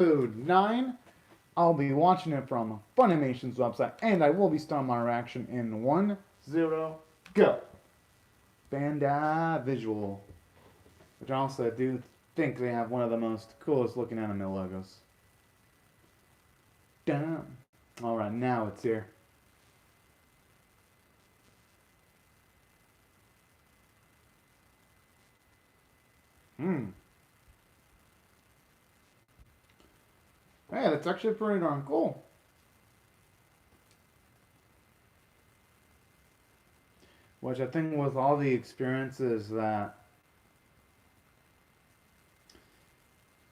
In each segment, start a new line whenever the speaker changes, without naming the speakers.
episode 9. I'll be watching it from Funimation's website, and I will be starting my reaction in 1-0 go. Bandai Visual, which also I do think they have one of the most coolest looking anime logos. Damn. Alright, now it's here. Hey, that's actually pretty darn cool. Which I think with all the experiences that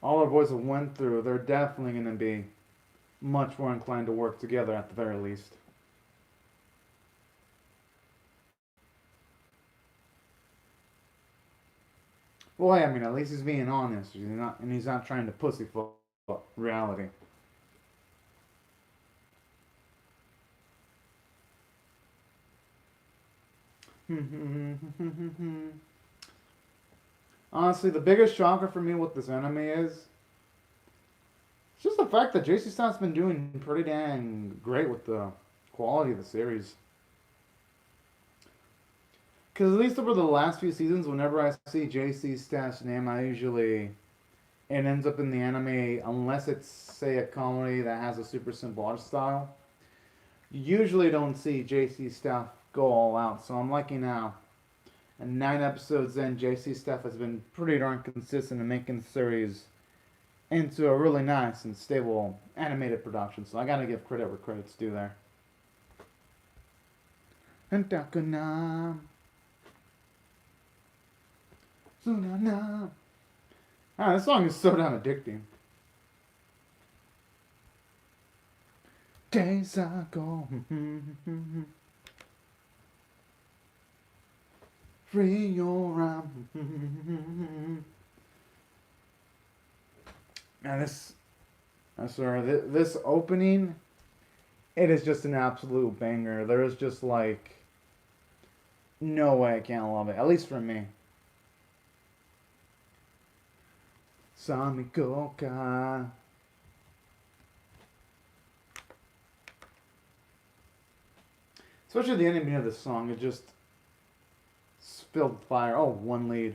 all our boys have went through, they're definitely going to be much more inclined to work together at the very least. Well, I mean, at least he's being honest. He's not trying to pussyfoot reality. Honestly, the biggest shocker for me with this anime is just the fact that JC Staff's been doing pretty dang great with the quality of the series. Because at least over the last few seasons, whenever I see JC Staff's name, I usually it ends up in the anime unless it's say a comedy that has a super simple art style. You usually don't see JC Staff go all out, so I'm lucky now. And 9 episodes in, JC Staff has been pretty darn consistent in making the series into a really nice and stable animated production. So I gotta give credit where credit's due there. Ah, this song is so damn addicting. Days ago, free your arm. And this opening, it is just an absolute banger. There is just like no way I can't love it, at least for me. Samikoka. Especially the ending of this song, it just spilled fire. Oh, one lead.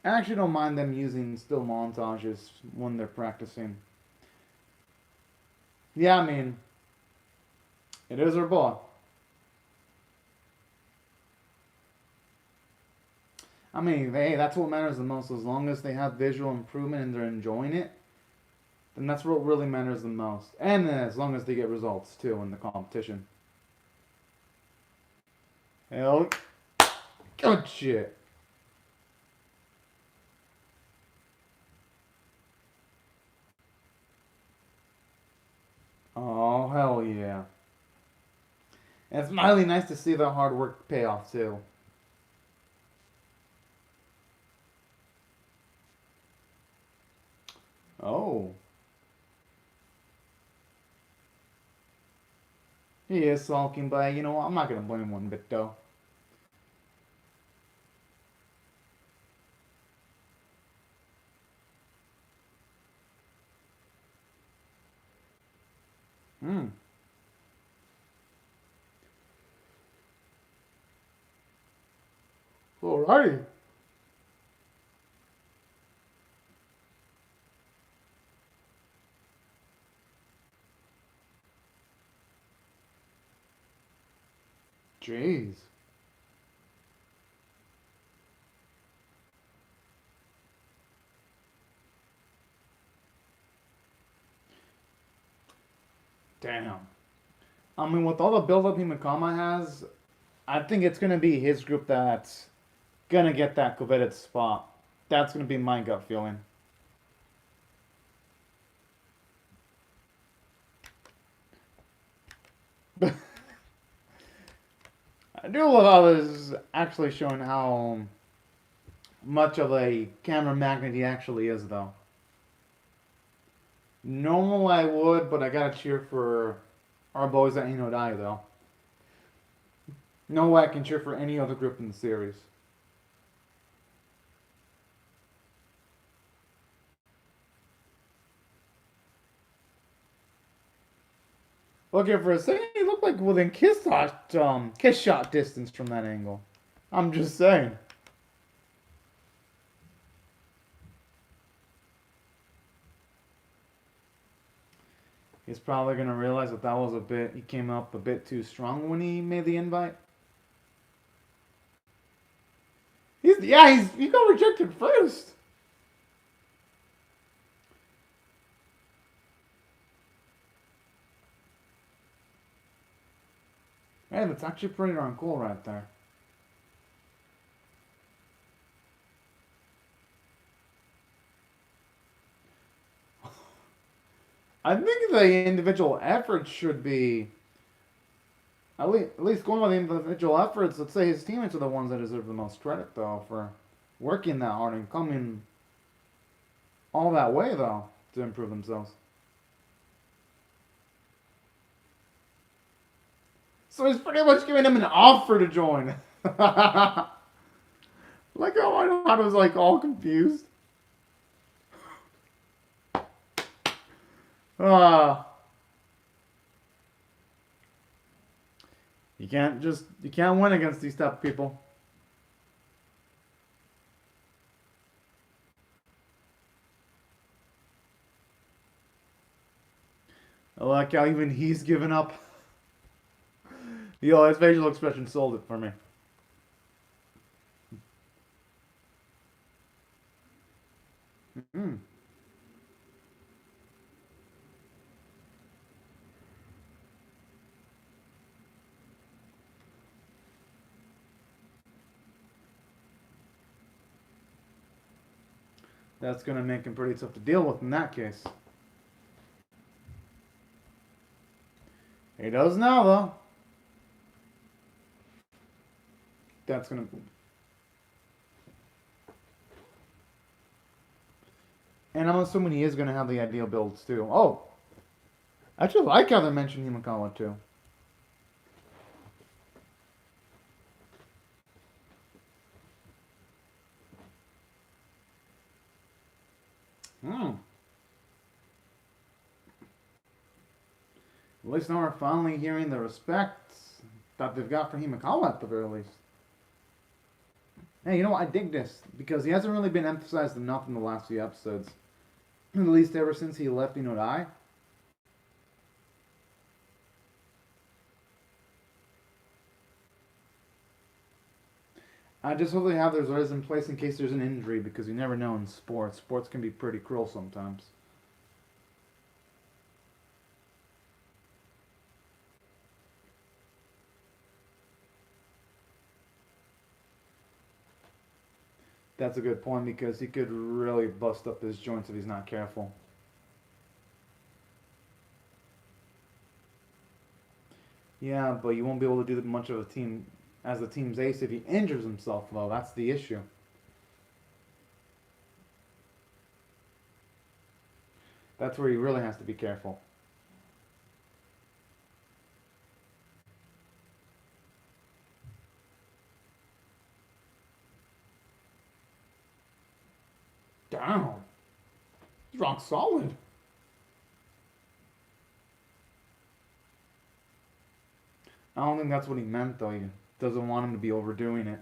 I actually don't mind them using still montages when they're practicing. Yeah, I mean, it is our boy. I mean, hey, that's what matters the most. As long as they have visual improvement and they're enjoying it, then that's what really matters the most. And as long as they get results, too, in the competition. Hell, good shit. Oh, hell yeah. And it's really nice to see the hard work pay off, too. Oh. He is sulking, but you know what? I'm not going to blame him one bit, though. Hmm. Alrighty. Jeez. Damn. I mean, with all the build-up Himakama has, I think it's going to be his group that's going to get that coveted spot. That's going to be my gut feeling. I do love how this is actually showing how much of a camera magnet he actually is, though. Normal I would, but I gotta cheer for our boys at Inodai, though. No way I can cheer for any other group in the series. Okay, for a second, he looked like within kiss shot distance from that angle. I'm just saying. He's probably gonna realize that that was a bit. He came up a bit too strong when he made the invite. He got rejected first. Hey, that's actually pretty darn cool right there. I think the individual efforts should be at least going by the individual efforts. Let's say his teammates are the ones that deserve the most credit, though, for working that hard and coming all that way, though, to improve themselves. So he's pretty much giving him an offer to join. Like how I was like all confused. Uh, you can't win against these tough people. I like how even he's given up. Yo, his facial expression sold it for me. Mm. That's gonna make him pretty tough to deal with in that case. He does now, though. That's gonna. And I'm assuming he is gonna have the ideal builds too. Oh, I actually like how they mentioned Himakawa too. Hmm. At least now we're finally hearing the respect that they've got for Himakawa at the very least. Hey, you know what? I dig this because he hasn't really been emphasized enough in the last few episodes. At least ever since he left Inodai. I just hope they have their Zoras in place in case there's an injury because you never know in sports. Sports can be pretty cruel sometimes. That's a good point because he could really bust up his joints if he's not careful. Yeah, but you won't be able to do much of a team as the team's ace if he injures himself, though. That's the issue. That's where he really has to be careful. Damn. He's rock solid. I don't think that's what he meant, though. He doesn't want him to be overdoing it.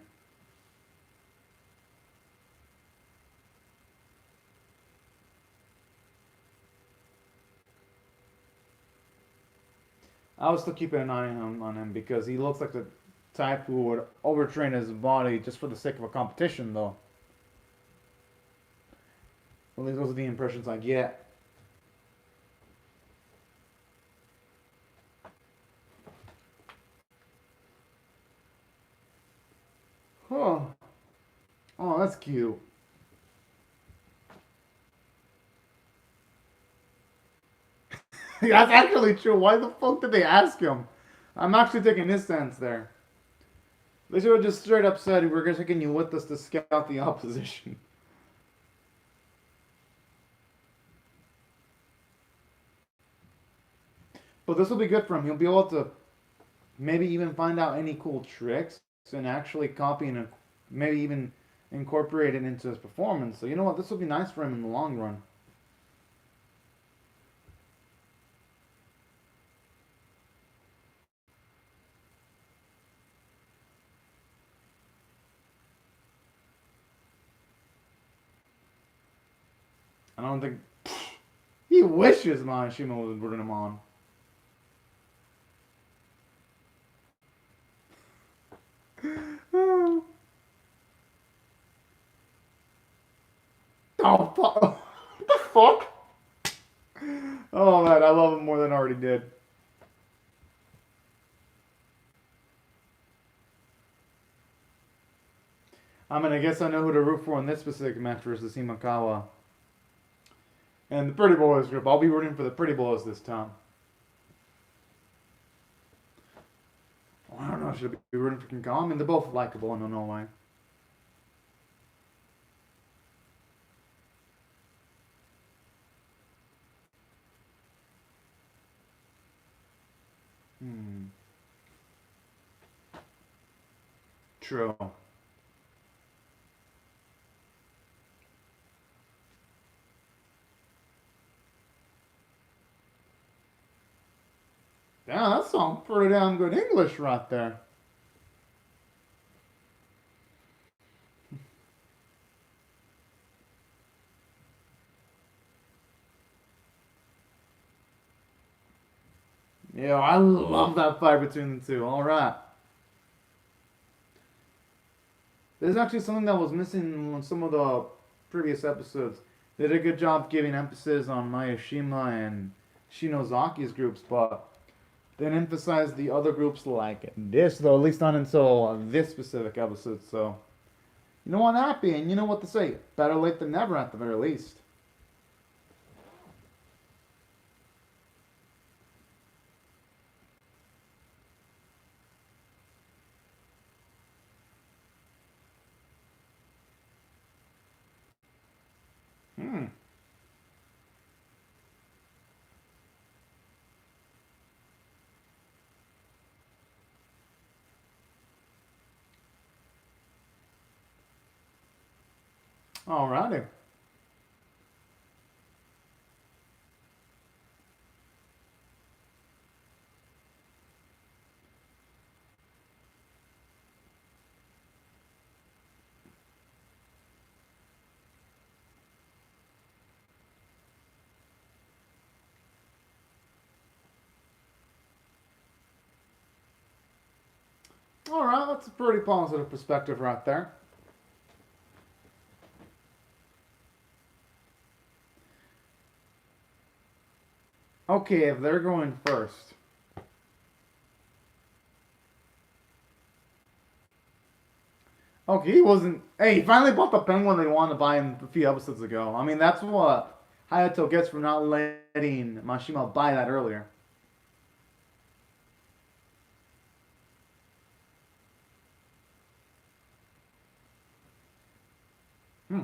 I was still keeping an eye on him because he looks like the type who would overtrain his body just for the sake of a competition, though. At least those are the impressions I get. Oh, oh, that's cute. That's actually true. Why the fuck did they ask him? I'm actually taking his stance there. They should have just straight up said, "We're taking you with us to scout the opposition." But this will be good for him. He'll be able to maybe even find out any cool tricks and actually copy and maybe even incorporate it into his performance. So you know what? This will be nice for him in the long run. I don't think he wishes Mashima was rooting him on. Oh, fuck. What the fuck? Oh, man, I love him more than I already did. I mean, I guess I know who to root for in this specific match versus Himakawa. And the Pretty Boys group. I'll be rooting for the Pretty Boys this time. I don't know. Should I be rooting for Kinkawa? I mean, they're both likable in their own way. Hmm. True. Yeah, that sounds pretty damn good English right there. Yeah, I love that fight between the two. All right. There's actually something that was missing in some of the previous episodes. They did a good job giving emphasis on Mayashima and Shinozaki's groups, but they didn't emphasize the other groups like this, though, at least not until this specific episode. So, you know what, I'm happy, and you know what to say. Better late than never, at the very least. Hmm. Alrighty. Alright, that's a pretty positive perspective right there. Okay, if they're going first. Okay, he wasn't. Hey, he finally bought the penguin they wanted to buy him a few episodes ago. I mean, that's what Hayato gets for not letting Mashima buy that earlier. Hmm.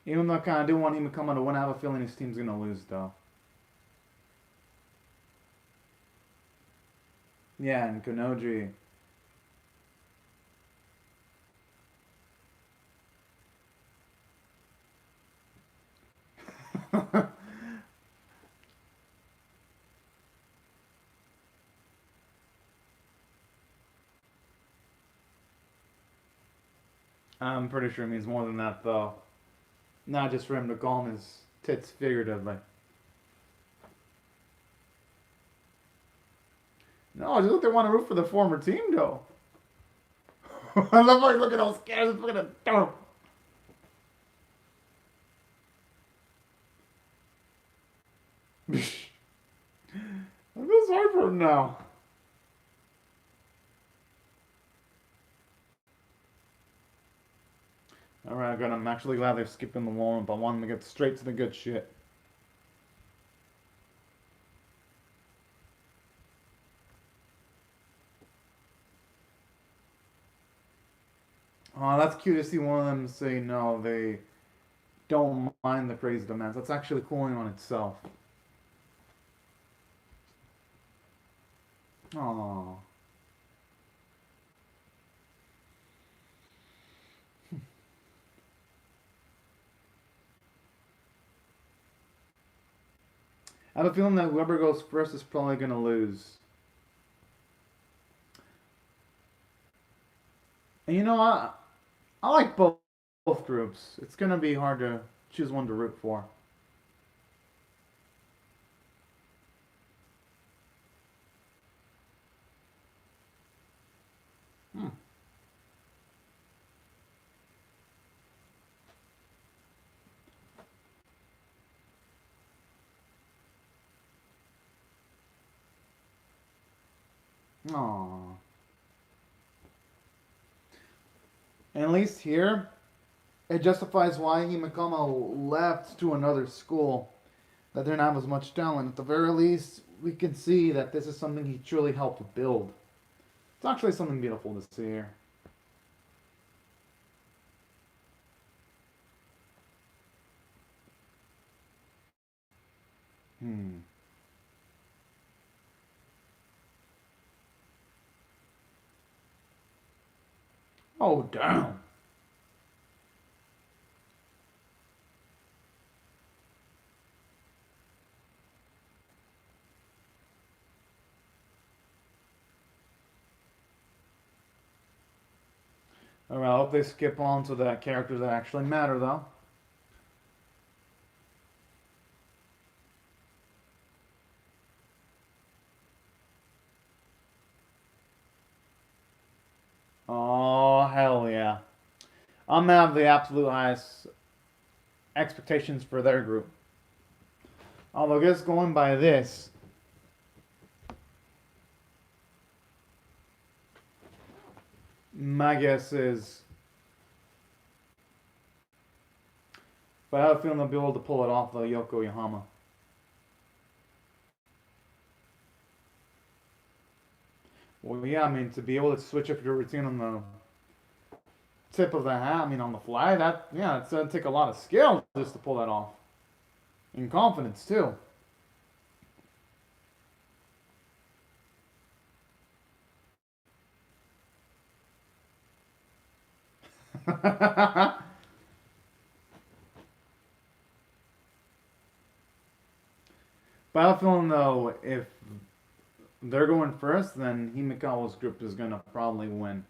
Even though I kind of do want him to come out of win, I have a feeling his team's going to lose, though. Yeah, and Konoji. I'm pretty sure it means more than that, though. Not just for him to call him his tits figuratively. No, just look, they want to root for the former team, though. I love how he's looking all scared. Look at him. I feel sorry for him now. Alright, good. I'm actually glad they're skipping the warm up. I want them to get straight to the good shit. Oh, that's cute to see one of them say no, they don't mind the crazy demands. That's actually cooling on itself. Oh. I have a feeling that whoever goes first is probably going to lose. And you know what? I like both groups. It's gonna be hard to choose one to root for. Hmm. Aww. And at least here, it justifies why Himekama left to another school. That didn't have as much talent. At the very least, we can see that this is something he truly helped build. It's actually something beautiful to see here. Hmm. Oh, damn. Alright, I hope they skip on to the characters that actually matter, though. Oh, hell yeah. I'm gonna have the absolute highest expectations for their group. Although, just going by this, my guess is. But I have a feeling they'll be able to pull it off, though, Yokoyama. Well, yeah, I mean, to be able to switch up your routine on the tip of the hat, I mean, on the fly, yeah, it's going to take a lot of skill just to pull that off. And confidence, too. But I have a feeling, though, if they're going first, then Himikawa's group is going to probably win.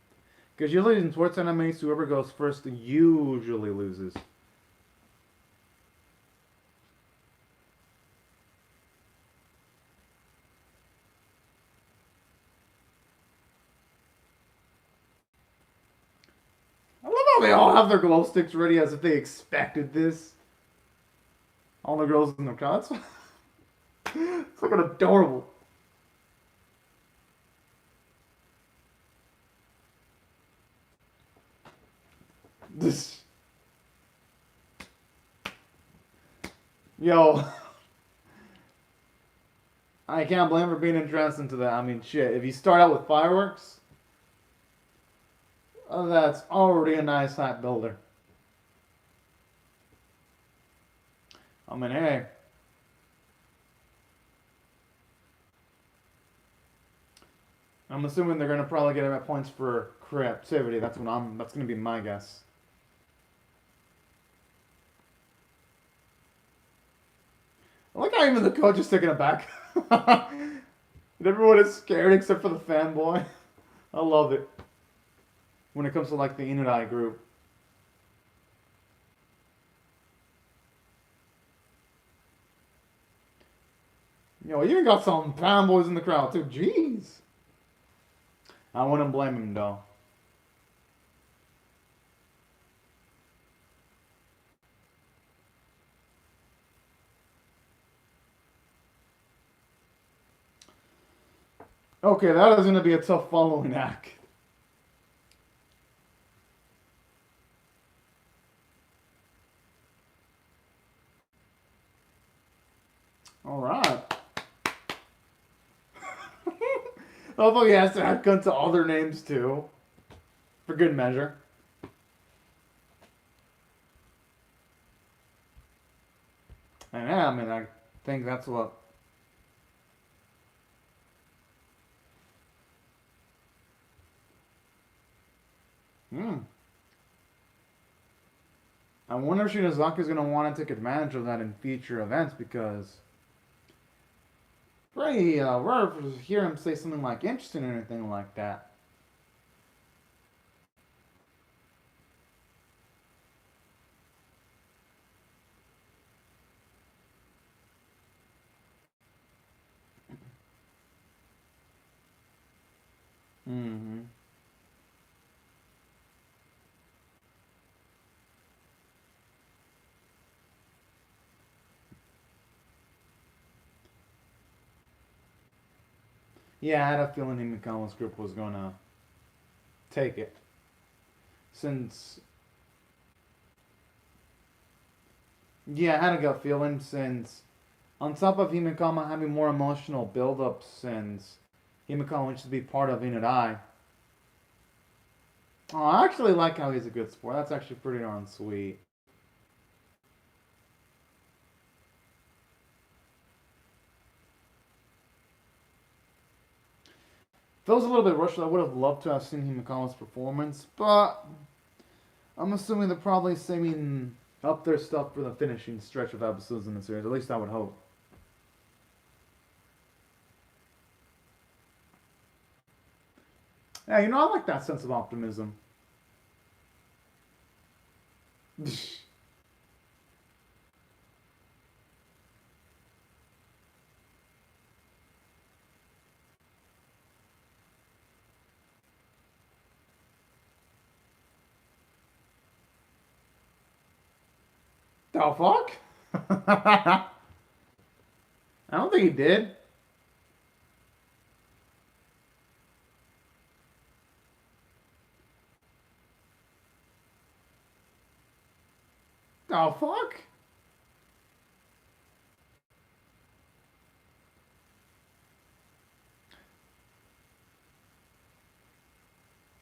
Because usually in sports animes, whoever goes first usually loses. I love how they all have their glow sticks ready as if they expected this. All the girls in the crowd. It's fucking adorable. This. Yo. I can't blame her being interested into that. I mean, shit. If you start out with fireworks, that's already a nice hype builder. I mean, hey. I'm assuming they're gonna probably get at points for creativity. That's what I'm. That's gonna be my guess. I like how even the coach is taking it back. And everyone is scared except for the fanboy. I love it. When it comes to like the Inudai group. You know, you even got some fanboys in the crowd too. Jeez. I wouldn't blame him though. Okay, that is going to be a tough following act. All right. Hopefully he has to add gun to other names too, for good measure. And yeah, I mean, I think that's what. Hmm. I wonder if Shinozaki is going to want to take advantage of that in future events because pretty rare to hear him say something like interesting or anything like that. Yeah, I had a feeling Himikawa's group was gonna take it. Since yeah, I had a gut feeling since on top of Himikama having more emotional build up since Himikama used to be part of Inudai. Oh, I actually like how he's a good sport. That's actually pretty darn sweet. Feels a little bit rushed. I would have loved to have seen Himikama's performance, but I'm assuming they're probably saving up their stuff for the finishing stretch of episodes in the series. At least I would hope. Yeah, I like that sense of optimism. The fuck? I don't think he did. The fuck?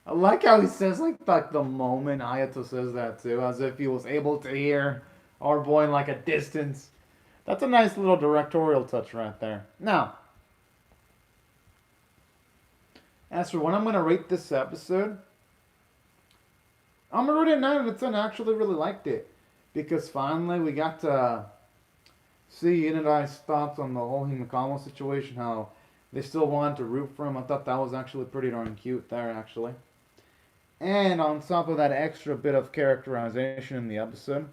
I like how he says like the moment Ayato says that too, as if he was able to hear our boy in like a distance. That's a nice little directorial touch right there. Now, as for when I'm gonna rate this episode, I'm gonna rate it 9 out of 10. I actually really liked it because finally we got to see In and I's thoughts on the whole Himikamo situation. How they still wanted to root for him. I thought that was actually pretty darn cute there, actually. And on top of that extra bit of characterization in the episode,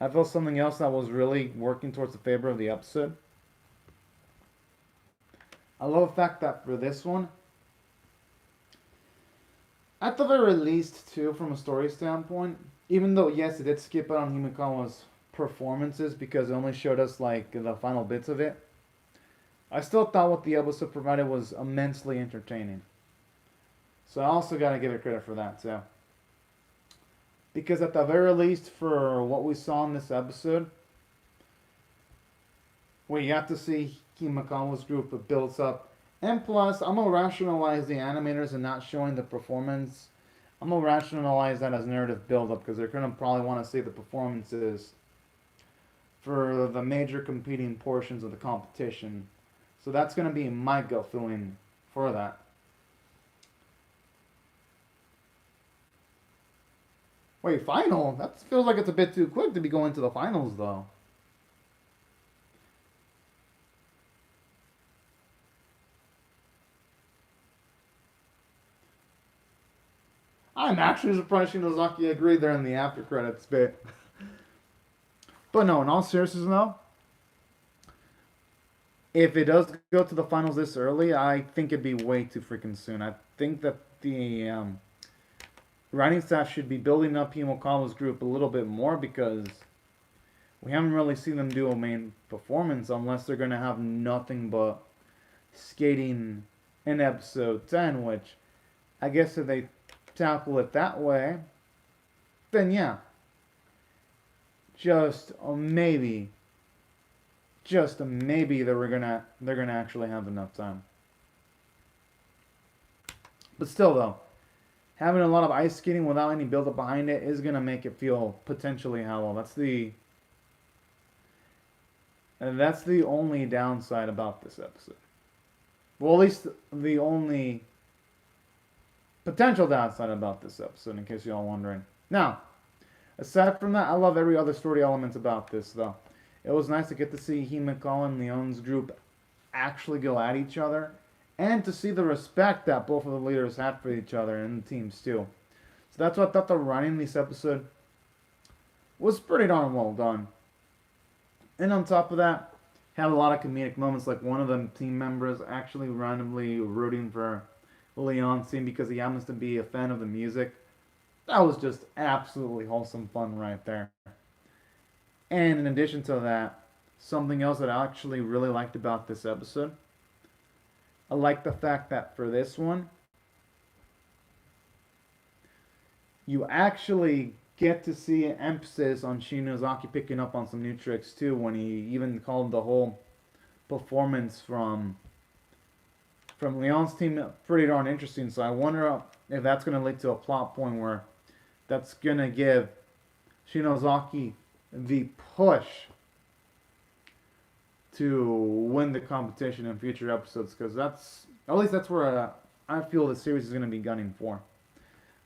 I felt something else that was really working towards the favor of the episode. I love the fact that for this one, at the very least, too, from a story standpoint, even though, yes, it did skip out on Himikawa's performances because it only showed us, like, the final bits of it, I still thought what the episode provided was immensely entertaining. So I also gotta give it credit for that, too. Because at the very least, for what we saw in this episode, we got to see Himakawa's group builds up. And plus, I'm gonna rationalize the animators and not showing the performance. I'm gonna rationalize that as narrative build up because they're gonna probably want to see the performances for the major competing portions of the competition. So that's gonna be my gut feeling for that. Wait, final? That feels like it's a bit too quick to be going to the finals, though. I'm actually surprised Shinozaki agreed there in the after credits bit. But no, in all seriousness, though, if it does go to the finals this early, I think it'd be way too freaking soon. I think that the writing staff should be building up Himokawa's group a little bit more because we haven't really seen them do a main performance unless they're going to have nothing but skating in episode 10, which I guess if they tackle it that way, then yeah, just maybe, just maybe they're gonna actually have enough time. But still, though, having a lot of ice skating without any build up behind it is gonna make it feel potentially hollow. That's the only downside about this episode. Well, at least the only potential downside about this episode, in case y'all wondering. Now, aside from that, I love every other story element about this, though. It was nice to get to see Himiko and Leon's group actually go at each other, and to see the respect that both of the leaders had for each other and the teams, too. So that's why I thought the writing in this episode was pretty darn well done. And on top of that, had a lot of comedic moments, like one of the team members actually randomly rooting for Leon scene because he happens to be a fan of the music. That was just absolutely wholesome fun right there. And in addition to that, something else that I actually really liked about this episode I like the fact that for this one, you actually get to see an emphasis on Shinozaki picking up on some new tricks too, when he even called the whole performance from Leon's team pretty darn interesting. So I wonder if that's going to lead to a plot point where that's going to give Shinozaki the push to win the competition in future episodes, because at least that's where I feel the series is going to be gunning for.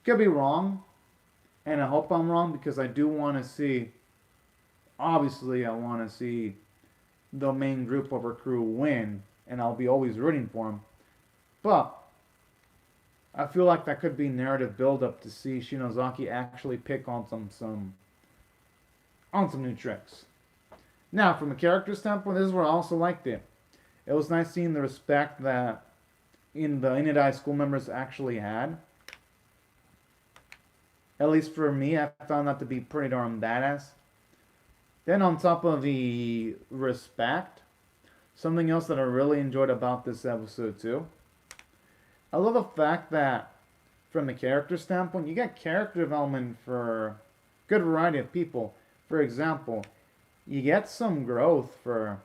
Could be wrong, and I hope I'm wrong, because I do want to see, obviously I want to see the main group of her crew win, and I'll be always rooting for them. But I feel like that could be narrative build-up to see Shinozaki actually pick on some new tricks. Now, from a character standpoint, this is where I also liked it. It was nice seeing the respect that the Inidai school members actually had. At least for me, I found that to be pretty darn badass. Then on top of the respect, something else that I really enjoyed about this episode too, I love the fact that from the character standpoint, you get character development for a good variety of people. For example, you get some growth for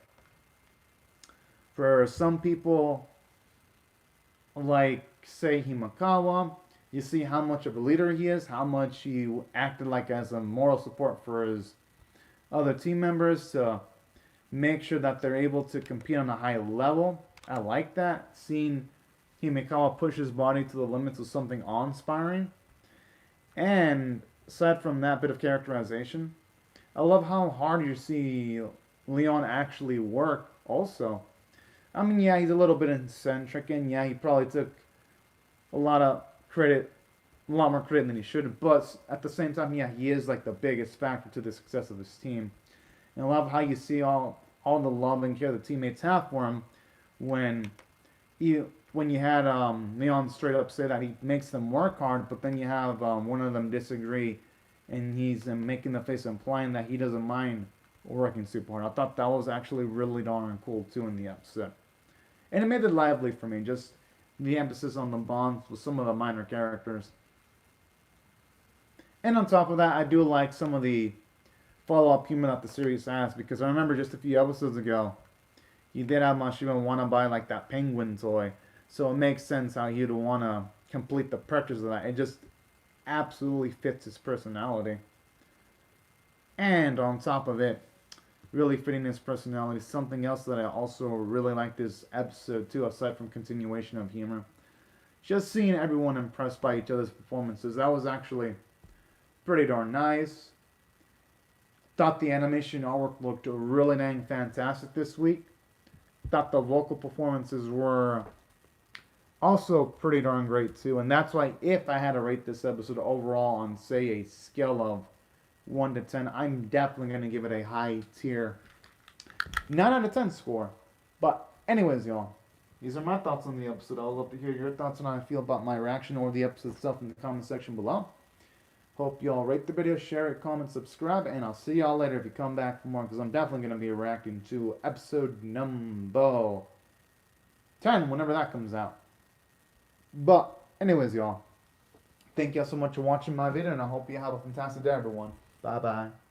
some people, like say Himakawa. You see how much of a leader he is, how much he acted like as a moral support for his other team members to make sure that they're able to compete on a high level. I like that. Seeing Himekawa push his body to the limits of something awe-inspiring. And aside from that bit of characterization, I love how hard you see Leon actually work also. I mean, yeah, he's a little bit eccentric, and yeah, he probably took a lot more credit than he should, but at the same time, yeah, he is like the biggest factor to the success of his team. And I love how you see all the love and care the teammates have for him when you had Leon straight up say that he makes them work hard, but then you have one of them disagree, and he's making the face implying that he doesn't mind working super hard. I thought that was actually really darn cool too in the episode. And it made it lively for me, just the emphasis on the bonds with some of the minor characters. And on top of that, I do like some of the follow-up humor that the series has, because I remember just a few episodes ago, you did have Mashima want to buy like that penguin toy, so it makes sense how he'd want to complete the purchase of that. It just absolutely fits his personality. And on top of it, really fitting his personality, something else that I also really like this episode too, aside from continuation of humor, just seeing everyone impressed by each other's performances. That was actually pretty darn nice. Thought the animation artwork looked really dang fantastic this week. Thought the vocal performances were also pretty darn great too. And that's why if I had to rate this episode overall on, say, a scale of 1 to 10, I'm definitely going to give it a high tier 9 out of 10 score. But anyways, y'all, these are my thoughts on the episode. I'd love to hear your thoughts on how I feel about my reaction or the episode itself in the comment section below. Hope y'all rate the video, share it, comment, subscribe, and I'll see y'all later if you come back for more, because I'm definitely going to be reacting to episode number 10 whenever that comes out. But anyways, y'all, thank y'all so much for watching my video, and I hope you have a fantastic day, everyone. Bye-bye.